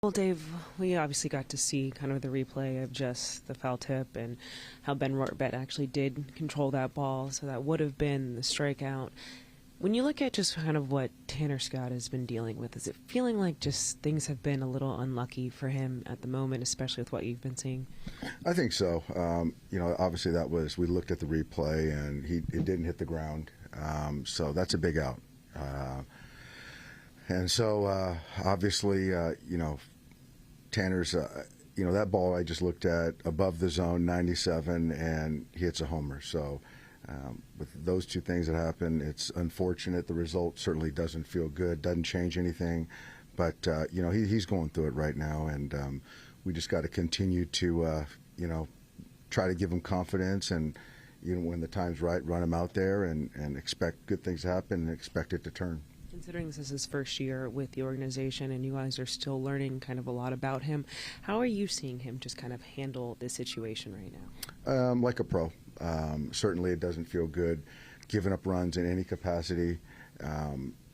Well, Dave, we obviously got to see kind of the replay of just the foul tip and how Ben Rortvedt actually did control that ball, so that would have been the strikeout. When you look at just kind of what Tanner Scott has been dealing with, is it feeling like just things have been a little unlucky for him at the moment, especially with what you've been seeing? I think so. Obviously we looked at the replay and it didn't hit the ground, so that's a big out. Obviously, Tanner's, that ball I just looked at above the zone, 97, and he hits a homer. So with those two things that happen, it's unfortunate. The result certainly doesn't feel good, doesn't change anything. But, he's going through it right now, and we just got to continue to, try to give him confidence and, when the time's right, run him out there and expect good things to happen and expect it to turn. Considering this is his first year with the organization and you guys are still learning kind of a lot about him, how are you seeing him just kind of handle this situation right now? Like a pro. Certainly it doesn't feel good giving up runs in any capacity.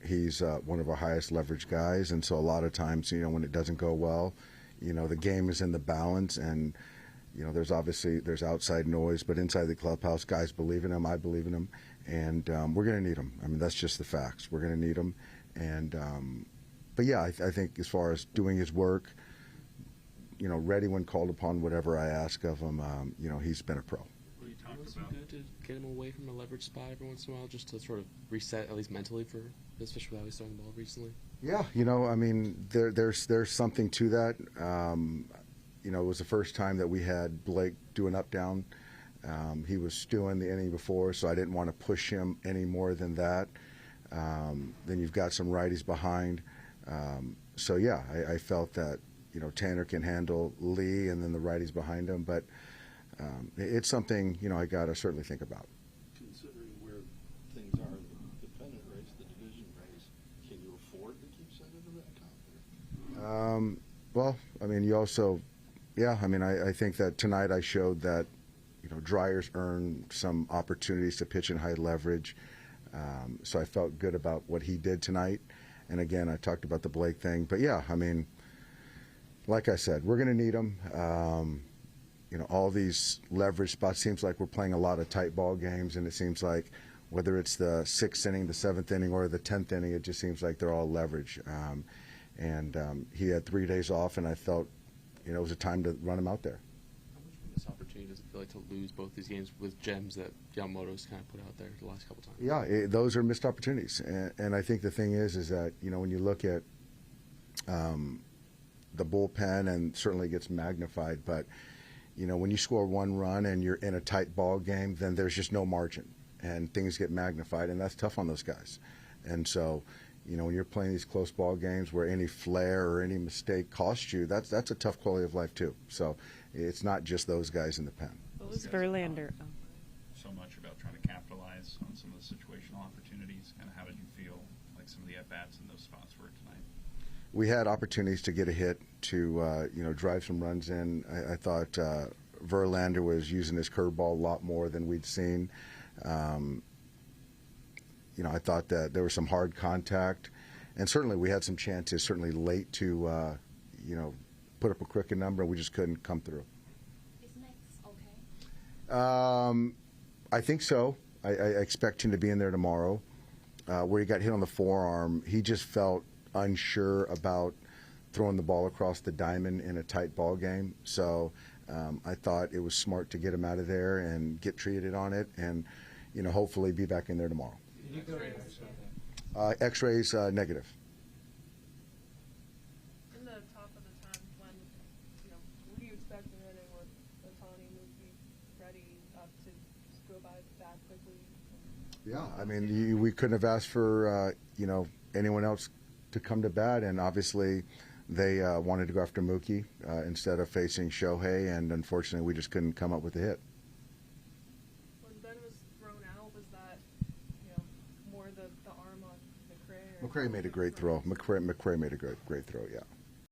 He's one of our highest leverage guys, and so a lot of times, when it doesn't go well, the game is in the balance, and there's outside noise, but inside the clubhouse, guys believe in him. I believe in him, and we're going to need him. I mean, that's just the facts. We're going to need him, but yeah, I think as far as doing his work, ready when called upon, whatever I ask of him, he's been a pro. What are you talking about? Good to get him away from a leverage spot every once in a while, just to sort of reset, at least mentally, for especially with how he's throwing the ball recently. Yeah, there's something to that. It was the first time that we had Blake do an up down. He was stewing the inning before, so I didn't want to push him any more than that. Then you've got some righties behind. I felt that Tanner can handle Lee and then the righties behind him, but it's something I got to certainly think about. Considering where things are, the pennant race, the division race, can you afford to keep sending them that confident? You also. Yeah, I think that tonight I showed that, Dryers earned some opportunities to pitch in high leverage. So I felt good about what he did tonight. And again, I talked about the Blake thing. But yeah, like I said, we're going to need him. All these leverage spots, seems like we're playing a lot of tight ball games. And it seems like whether it's the 6th inning, the 7th inning, or the 10th inning, it just seems like they're all leverage. He had 3 days off, and I felt it was a time to run him out there. How much of a missed opportunity does it feel like to lose both these games with gems that Yamamoto's kind of put out there the last couple times? Yeah, those are missed opportunities. And I think the thing is that, when you look at the bullpen, and certainly gets magnified, but, when you score one run and you're in a tight ball game, then there's just no margin. And things get magnified, and that's tough on those guys. And so, when you're playing these close ball games where any flare or any mistake costs you, that's a tough quality of life too. So it's not just those guys in the pen. What was Verlander? So much about trying to capitalize on some of the situational opportunities. Kind of how did you feel like some of the at-bats in those spots were tonight? We had opportunities to get a hit, to drive some runs in. I thought Verlander was using his curveball a lot more than we'd seen. I thought that there was some hard contact, and certainly we had some chances, certainly late to, put up a cricket number, and we just couldn't come through. Is Max okay? I think so. I expect him to be in there tomorrow. Where he got hit on the forearm, he just felt unsure about throwing the ball across the diamond in a tight ball game. So I thought it was smart to get him out of there and get treated on it, and hopefully be back in there tomorrow. X-rays negative. In the top of the 10th, what do you expect in an inning where Ohtani would be ready to just go back quickly? Yeah, we couldn't have asked for anyone else to come to bat, and obviously they wanted to go after Mookie instead of facing Shohei, and unfortunately we just couldn't come up with a hit. McRae made a great throw. McRae made a great throw, yeah.